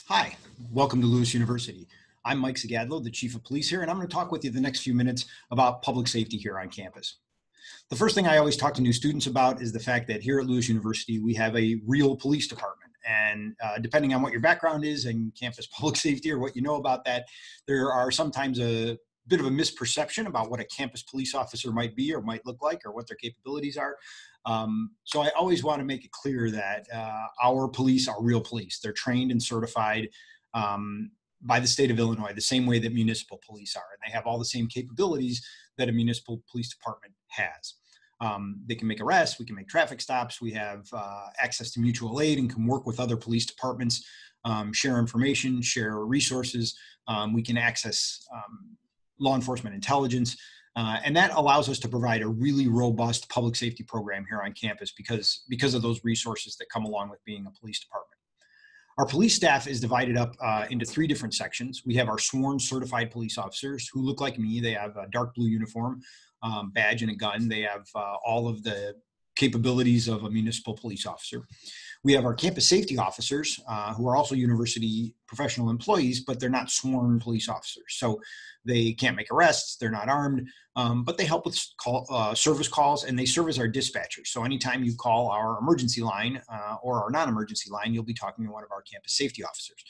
Hi, welcome to Lewis University. I'm Mike Zagadlo, the Chief of Police here, and I'm going to talk with you the next few minutes about public safety here on campus. The first thing I always talk to new students about is the fact that here at Lewis University, we have a real police department. And depending on what your background is in campus public safety or what you know about that, there are sometimes a bit of a misperception about what a campus police officer might be or might look like or what their capabilities are. So I always want to make it clear that our police are real police. They're trained and certified by the state of Illinois, the same way that municipal police are. And they have all the same capabilities that a municipal police department has. They can make arrests, we can make traffic stops, we have access to mutual aid and can work with other police departments, share information, share resources. We can access law enforcement intelligence. And that allows us to provide a really robust public safety program here on campus because of those resources that come along with being a police department. Our police staff is divided up into three different sections. We have our sworn certified police officers who look like me. They have a dark blue uniform, badge and a gun. They have all of the capabilities of a municipal police officer. We have our campus safety officers who are also university professional employees, but they're not sworn police officers. So they can't make arrests, they're not armed, but they help with service calls and they serve as our dispatchers. So anytime you call our emergency line or our non-emergency line, you'll be talking to one of our campus safety officers.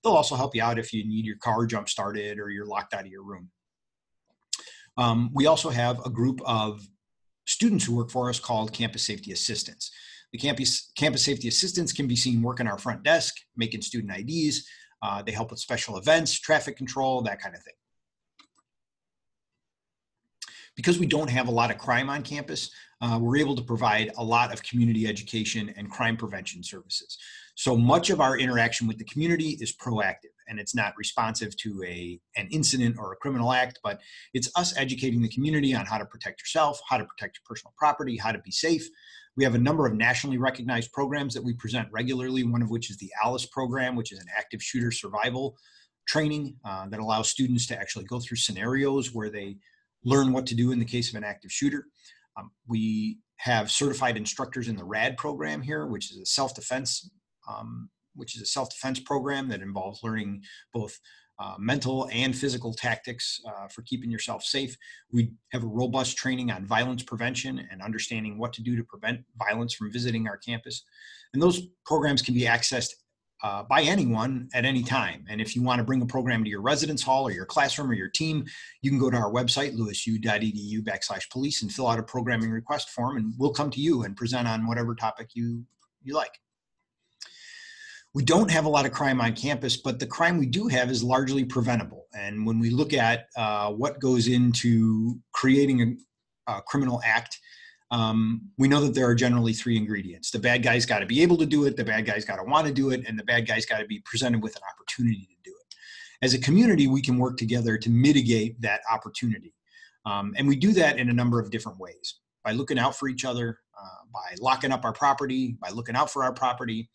They'll also help you out if you need your car jump started or you're locked out of your room. We also have a group of students who work for us called campus safety assistants. The campus safety assistants can be seen working our front desk, making student IDs. They help with special events, traffic control, that kind of thing. Because we don't have a lot of crime on campus, we're able to provide a lot of community education and crime prevention services. So much of our interaction with the community is proactive and it's not responsive to an incident or a criminal act, but it's us educating the community on how to protect yourself, how to protect your personal property, how to be safe. We have a number of nationally recognized programs that we present regularly, one of which is the ALICE program, which is an active shooter survival training that allows students to actually go through scenarios where they learn what to do in the case of an active shooter. We have certified instructors in the RAD program here, which is a self-defense program that involves learning both mental and physical tactics for keeping yourself safe. We have a robust training on violence prevention and understanding what to do to prevent violence from visiting our campus. And those programs can be accessed by anyone at any time. And if you want to bring a program to your residence hall or your classroom or your team, you can go to our website, lewisu.edu/police, and fill out a programming request form, and we'll come to you and present on whatever topic you like. We don't have a lot of crime on campus, but the crime we do have is largely preventable. And when we look at what goes into creating a criminal act, we know that there are generally three ingredients. The bad guy's got to be able to do it, the bad guy's got to want to do it, and the bad guy's got to be presented with an opportunity to do it. As a community, we can work together to mitigate that opportunity. And we do that in a number of different ways. By looking out for each other, by locking up our property, by looking out for our property,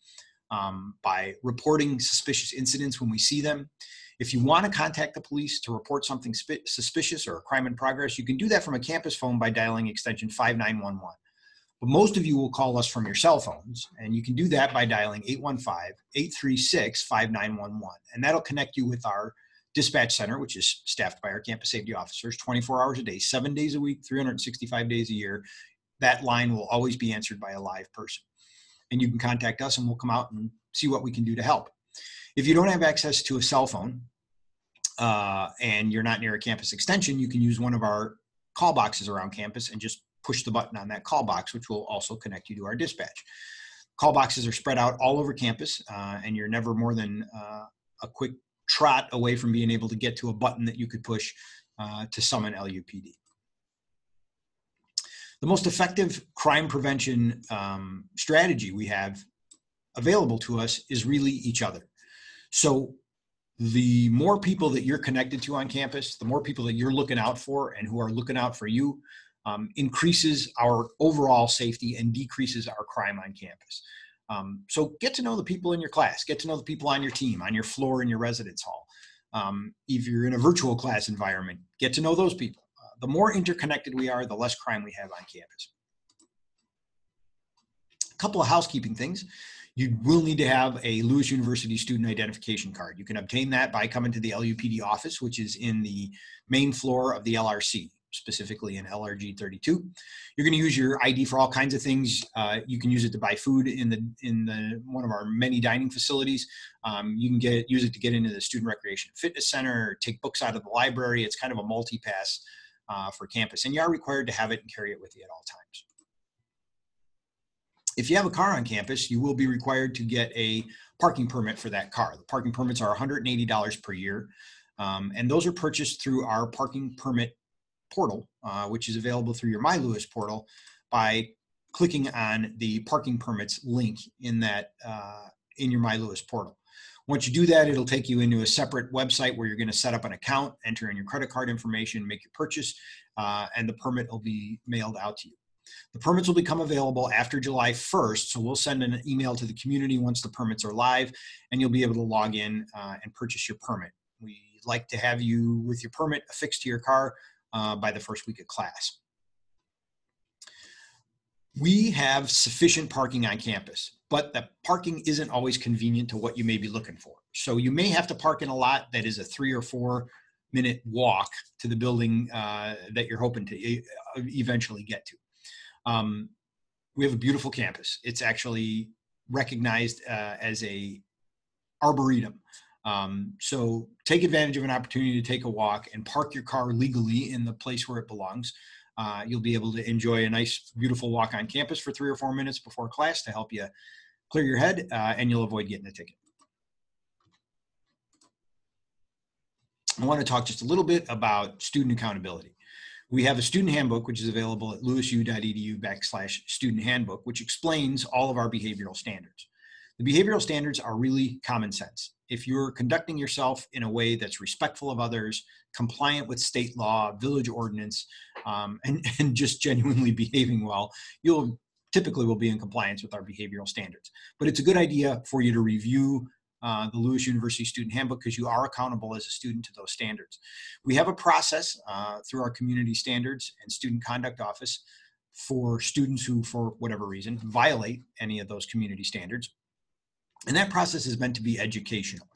by reporting suspicious incidents when we see them. If you want to contact the police to report something suspicious or a crime in progress, you can do that from a campus phone by dialing extension 5911. But most of you will call us from your cell phones, and you can do that by dialing 815-836-5911. And that'll connect you with our dispatch center, which is staffed by our campus safety officers 24 hours a day, 7 days a week, 365 days a year. That line will always be answered by a live person. And you can contact us and we'll come out and see what we can do to help. If you don't have access to a cell phone and you're not near a campus extension, you can use one of our call boxes around campus and just push the button on that call box, which will also connect you to our dispatch. Call boxes are spread out all over campus and you're never more than a quick trot away from being able to get to a button that you could push to summon LUPD. The most effective crime prevention strategy we have available to us is really each other. So the more people that you're connected to on campus, the more people that you're looking out for and who are looking out for you, increases our overall safety and decreases our crime on campus. So get to know the people in your class, get to know the people on your team, on your floor in your residence hall. If you're in a virtual class environment, get to know those people. The more interconnected we are, the less crime we have on campus. A couple of housekeeping things. You will need to have a Lewis University student identification card. You can obtain that by coming to the LUPD office, which is in the main floor of the LRC, specifically in LRG 32. You're going to use your ID for all kinds of things. You can use it to buy food in one of our many dining facilities. You can use it to get into the Student Recreation and Fitness Center, take books out of the library. It's kind of a multi-pass for campus, and you are required to have it and carry it with you at all times. If you have a car on campus, you will be required to get a parking permit for that car. The parking permits are $180 per year, and those are purchased through our parking permit portal, which is available through your My Lewis portal by clicking on the parking permits link in that in your My Lewis portal. Once you do that, it'll take you into a separate website where you're going to set up an account, enter in your credit card information, make your purchase, and the permit will be mailed out to you. The permits will become available after July 1st, so we'll send an email to the community once the permits are live, and you'll be able to log in and purchase your permit. We'd like to have you with your permit affixed to your car by the first week of class. We have sufficient parking on campus, but the parking isn't always convenient to what you may be looking for. So you may have to park in a lot that is a 3 or 4 minute walk to the building that you're hoping to eventually get to. We have a beautiful campus. It's actually recognized as a arboretum. So take advantage of an opportunity to take a walk and park your car legally in the place where it belongs. You'll be able to enjoy a nice, beautiful walk on campus for 3 or 4 minutes before class to help you clear your head, and you'll avoid getting a ticket. I want to talk just a little bit about student accountability. We have a student handbook, which is available at lewisu.edu/student handbook, which explains all of our behavioral standards. The behavioral standards are really common sense. If you're conducting yourself in a way that's respectful of others, compliant with state law, village ordinance, and just genuinely behaving well, you'll typically will be in compliance with our behavioral standards. But it's a good idea for you to review the Lewis University Student Handbook because you are accountable as a student to those standards. We have a process through our Community Standards and Student Conduct Office for students who, for whatever reason, violate any of those community standards. And that process is meant to be educational.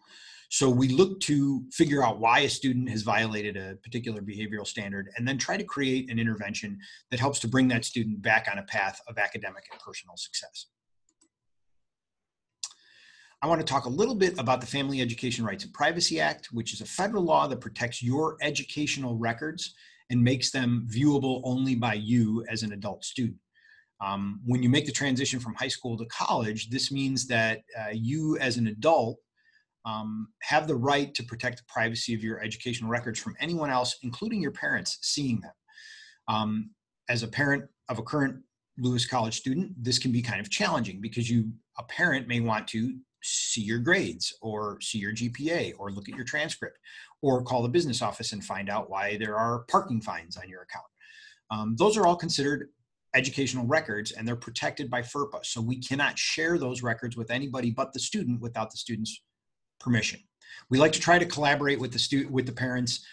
So we look to figure out why a student has violated a particular behavioral standard and then try to create an intervention that helps to bring that student back on a path of academic and personal success. I want to talk a little bit about the Family Education Rights and Privacy Act, which is a federal law that protects your educational records and makes them viewable only by you as an adult student. When you make the transition from high school to college, this means that you as an adult have the right to protect the privacy of your educational records from anyone else, including your parents, seeing them. As a parent of a current Lewis College student, this can be kind of challenging because a parent may want to see your grades or see your GPA or look at your transcript or call the business office and find out why there are parking fines on your account. Those are all considered educational records and they're protected by FERPA. So we cannot share those records with anybody but the student without the student's permission. We like to try to collaborate with the parents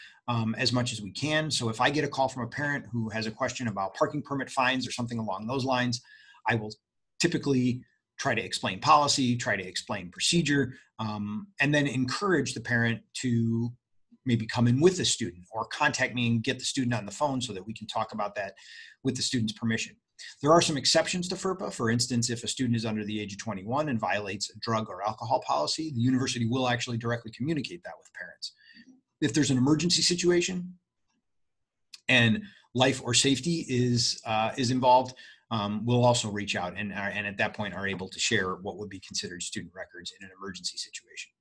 as much as we can. So if I get a call from a parent who has a question about parking permit fines or something along those lines, I will typically try to explain policy, try to explain procedure, and then encourage the parent to maybe come in with the student or contact me and get the student on the phone so that we can talk about that with the student's permission. There are some exceptions to FERPA. For instance, if a student is under the age of 21 and violates a drug or alcohol policy, the university will actually directly communicate that with parents. If there's an emergency situation and life or safety is involved, we'll also reach out and at that point are able to share what would be considered student records in an emergency situation.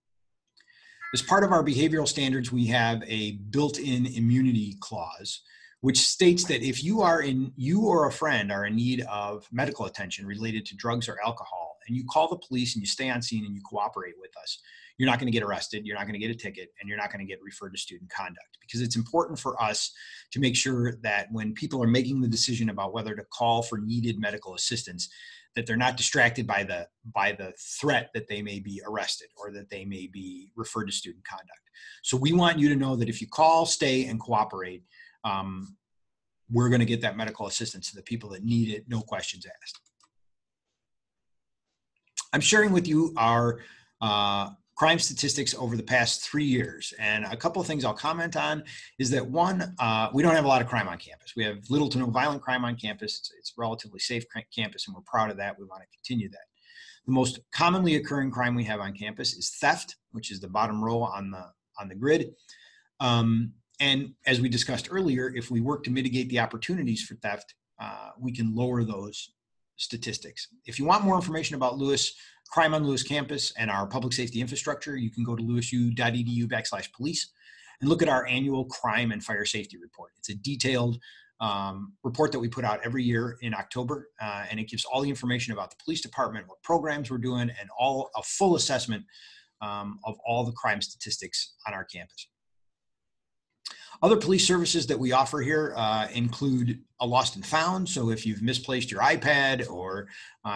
As part of our behavioral standards, we have a built-in immunity clause, which states that if you or a friend are in need of medical attention related to drugs or alcohol, and you call the police and you stay on scene and you cooperate with us, you're not going to get arrested, you're not going to get a ticket, and you're not going to get referred to student conduct. Because it's important for us to make sure that when people are making the decision about whether to call for needed medical assistance, that they're not distracted by the threat that they may be arrested or that they may be referred to student conduct. So we want you to know that if you call, stay, and cooperate, we're going to get that medical assistance to the people that need it, no questions asked. I'm sharing with you our crime statistics over the past 3 years. And a couple of things I'll comment on is that one, we don't have a lot of crime on campus. We have little to no violent crime on campus. It's a relatively safe campus, and we're proud of that. We want to continue that. The most commonly occurring crime we have on campus is theft, which is the bottom row on the grid. And as we discussed earlier, if we work to mitigate the opportunities for theft, we can lower those statistics. If you want more information about crime on Lewis campus and our public safety infrastructure, you can go to lewisu.edu/police and look at our annual crime and fire safety report. It's a detailed report that we put out every year in October, and it gives all the information about the police department, what programs we're doing, and a full assessment of all the crime statistics on our campus. Other police services that we offer here include a lost and found. So if you've misplaced your iPad or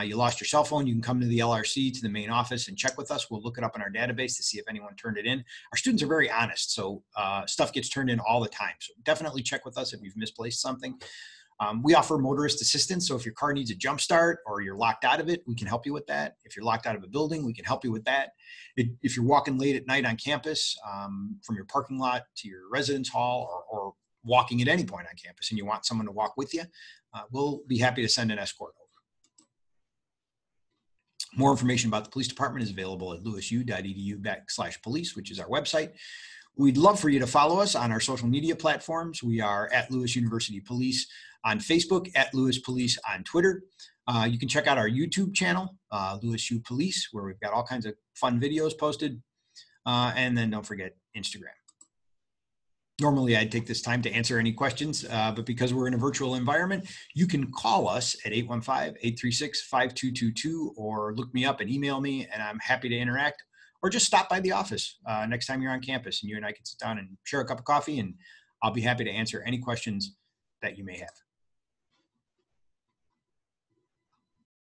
you lost your cell phone, you can come to the LRC, to the main office, and check with us. We'll look it up in our database to see if anyone turned it in. Our students are very honest, so stuff gets turned in all the time. So definitely check with us if you've misplaced something. We offer motorist assistance. So if your car needs a jump start or you're locked out of it, we can help you with that. If you're locked out of a building, we can help you with that. If you're walking late at night on campus, from your parking lot to your residence hall, or walking at any point on campus and you want someone to walk with you, we'll be happy to send an escort over. More information about the police department is available at lewisu.edu/police, which is our website. We'd love for you to follow us on our social media platforms. We are at Lewis University Police on Facebook, at Lewis Police on Twitter. You can check out our YouTube channel, Lewis U Police, where we've got all kinds of fun videos posted. And then don't forget Instagram. Normally, I'd take this time to answer any questions, but because we're in a virtual environment, you can call us at 815-836-5222 or look me up and email me, and I'm happy to interact. Or just stop by the office next time you're on campus, and you and I can sit down and share a cup of coffee, and I'll be happy to answer any questions that you may have.